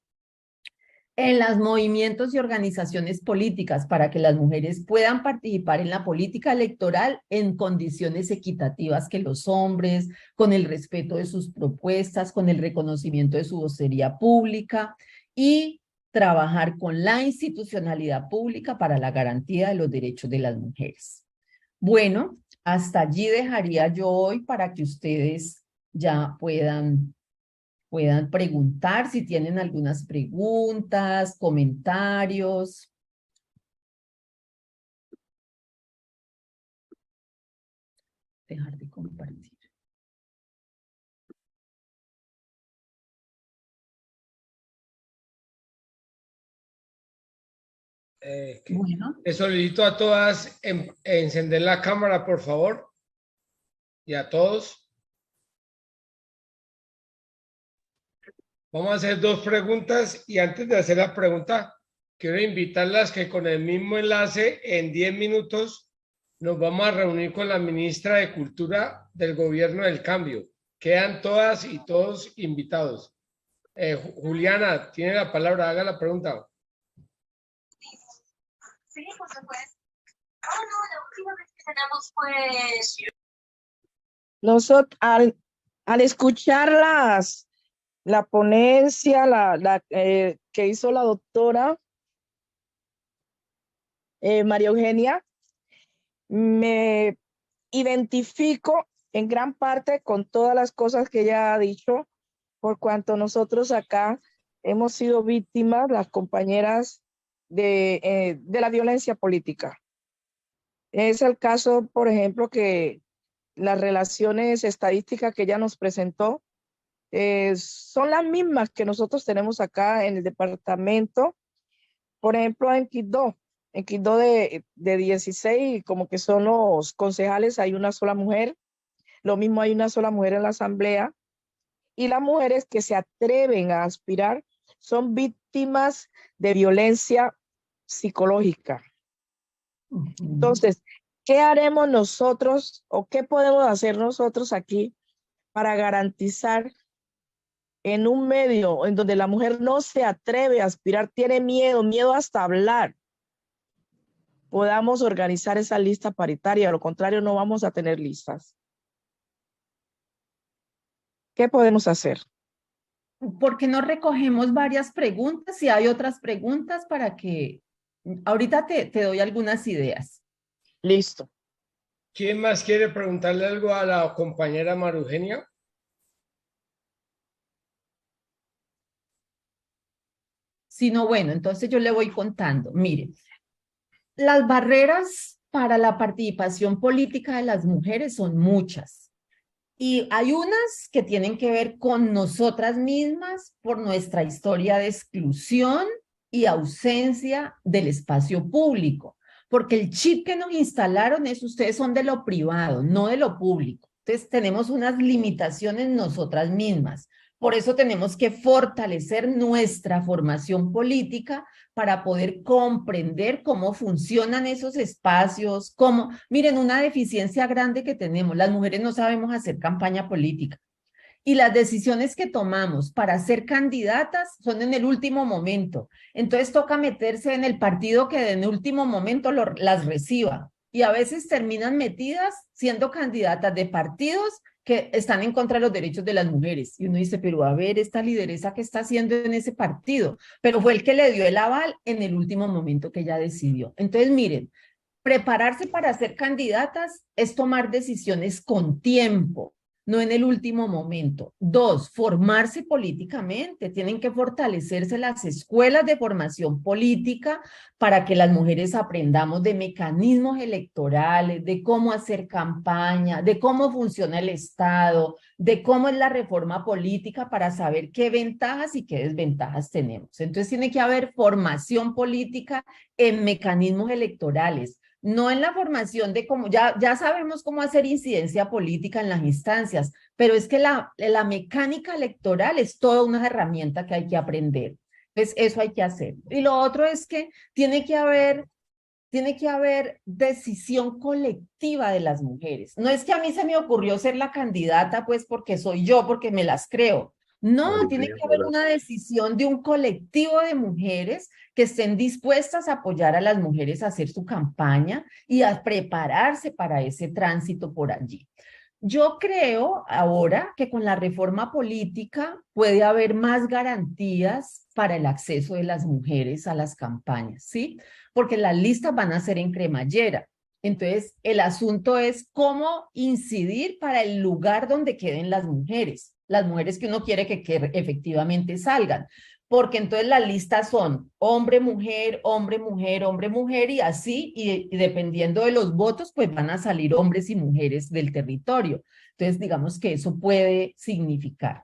En los movimientos y organizaciones políticas, para que las mujeres puedan participar en la política electoral en condiciones equitativas que los hombres, con el respeto de sus propuestas, con el reconocimiento de su vocería pública y trabajar con la institucionalidad pública para la garantía de los derechos de las mujeres. Bueno, hasta allí dejaría yo hoy para que ustedes ya puedan preguntar si tienen algunas preguntas, comentarios. Dejar de compartir. Bueno. Les solicito a todas encender la cámara, por favor, y a todos. Vamos a hacer dos preguntas y antes de hacer la pregunta, quiero invitarlas que con el mismo enlace en 10 minutos nos vamos a reunir con la ministra de Cultura del Gobierno del Cambio. Quedan todas y todos invitados. Juliana, tiene la palabra, haga la pregunta. Sí, por supuesto. No, la última vez que tenemos pues... Nosotros, al escuchar la ponencia que hizo la doctora María Eugenia, me identifico en gran parte con todas las cosas que ella ha dicho, por cuanto nosotros acá hemos sido víctimas, las compañeras, de la violencia política. Es el caso, por ejemplo, que las relaciones estadísticas que ella nos presentó son las mismas que nosotros tenemos acá en el departamento. Por ejemplo, en Quibdó de 16, como que son los concejales, hay una sola mujer. Lo mismo, hay una sola mujer en la asamblea. Y las mujeres que se atreven a aspirar son víctimas de violencia psicológica. Entonces, ¿qué haremos nosotros o qué podemos hacer nosotros aquí para garantizar en un medio en donde la mujer no se atreve a aspirar, tiene miedo hasta hablar, podamos organizar esa lista paritaria? A lo contrario, no vamos a tener listas. ¿Qué podemos hacer? ¿Por qué no recogemos varias preguntas? Si hay otras preguntas para que... Ahorita te doy algunas ideas. Listo. ¿Quién más quiere preguntarle algo a la compañera María Eugenia? Si no, bueno, entonces yo le voy contando. Miren, las barreras para la participación política de las mujeres son muchas. Y hay unas que tienen que ver con nosotras mismas por nuestra historia de exclusión y ausencia del espacio público. Porque el chip que nos instalaron es ustedes son de lo privado, no de lo público. Entonces tenemos unas limitaciones nosotras mismas. Por eso tenemos que fortalecer nuestra formación política para poder comprender cómo funcionan esos espacios, cómo, miren, una deficiencia grande que tenemos, las mujeres no sabemos hacer campaña política. Y las decisiones que tomamos para ser candidatas son en el último momento. Entonces toca meterse en el partido que en el último momento las reciba. Y a veces terminan metidas siendo candidatas de partidos que están en contra de los derechos de las mujeres. Y uno dice, pero a ver, esta lideresa que está haciendo en ese partido, pero fue el que le dio el aval en el último momento que ella decidió. Entonces, miren, prepararse para ser candidatas es tomar decisiones con tiempo, no en el último momento. 2, formarse políticamente. Tienen que fortalecerse las escuelas de formación política para que las mujeres aprendamos de mecanismos electorales, de cómo hacer campaña, de cómo funciona el Estado, de cómo es la reforma política para saber qué ventajas y qué desventajas tenemos. Entonces tiene que haber formación política en mecanismos electorales. no en la formación de cómo, ya sabemos cómo hacer incidencia política en las instancias, pero es que la mecánica electoral es toda una herramienta que hay que aprender. Entonces, eso hay que hacer. Y lo otro es que tiene que haber decisión colectiva de las mujeres. No es que a mí se me ocurrió ser la candidata, pues porque soy yo, porque me las creo. No, tiene que haber una decisión de un colectivo de mujeres que estén dispuestas a apoyar a las mujeres a hacer su campaña y a prepararse para ese tránsito por allí. Yo creo ahora que con la reforma política puede haber más garantías para el acceso de las mujeres a las campañas, ¿sí? Porque las listas van a ser en cremallera. Entonces, el asunto es cómo incidir para el lugar donde queden las mujeres que uno quiere que efectivamente salgan. Porque entonces las listas son hombre, mujer, hombre, mujer, hombre, mujer y así, y dependiendo de los votos, pues van a salir hombres y mujeres del territorio. Entonces, digamos que eso puede significar.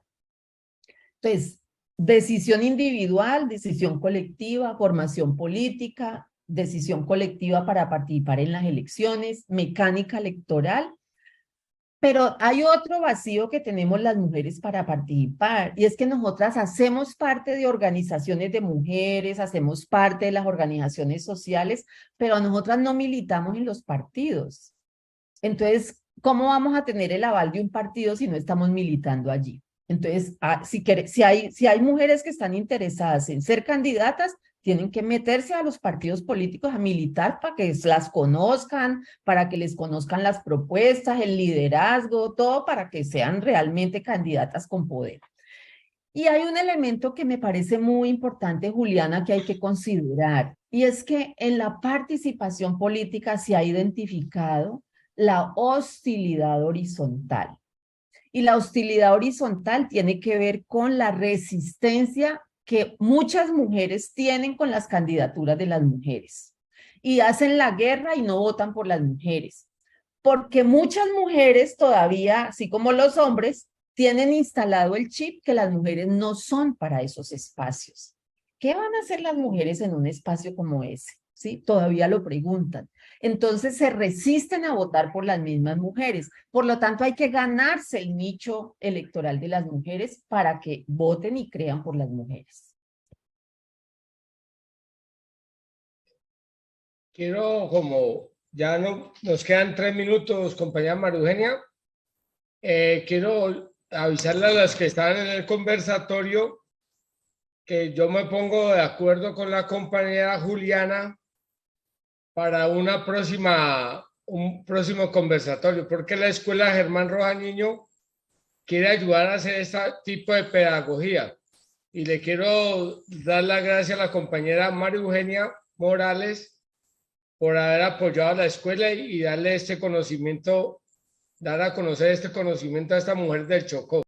Entonces, decisión individual, decisión colectiva, formación política, decisión colectiva para participar en las elecciones, mecánica electoral. Pero hay otro vacío que tenemos las mujeres para participar, y es que nosotras hacemos parte de organizaciones de mujeres, hacemos parte de las organizaciones sociales, pero nosotras no militamos en los partidos. Entonces, ¿cómo vamos a tener el aval de un partido si no estamos militando allí? Entonces, si hay mujeres que están interesadas en ser candidatas, tienen que meterse a los partidos políticos a militar para que las conozcan, para que les conozcan las propuestas, el liderazgo, todo para que sean realmente candidatas con poder. Y hay un elemento que me parece muy importante, Juliana, que hay que considerar, y es que en la participación política se ha identificado la hostilidad horizontal. Y la hostilidad horizontal tiene que ver con la resistencia que muchas mujeres tienen con las candidaturas de las mujeres. Y hacen la guerra y no votan por las mujeres. Porque muchas mujeres todavía, así como los hombres, tienen instalado el chip que las mujeres no son para esos espacios. ¿Qué van a hacer las mujeres en un espacio como ese? ¿Sí? Todavía lo preguntan. Entonces se resisten a votar por las mismas mujeres. Por lo tanto, hay que ganarse el nicho electoral de las mujeres para que voten y crean por las mujeres. Quiero, como ya no, nos quedan 3 minutos, compañera María Eugenia, quiero avisarle a las que están en el conversatorio que yo me pongo de acuerdo con la compañera Juliana para un próximo conversatorio, porque la Escuela Germán Roja Niño quiere ayudar a hacer este tipo de pedagogía. Y le quiero dar las gracias a la compañera María Eugenia Morales por haber apoyado a la escuela y darle este conocimiento, dar a conocer este conocimiento a esta mujer del Chocó.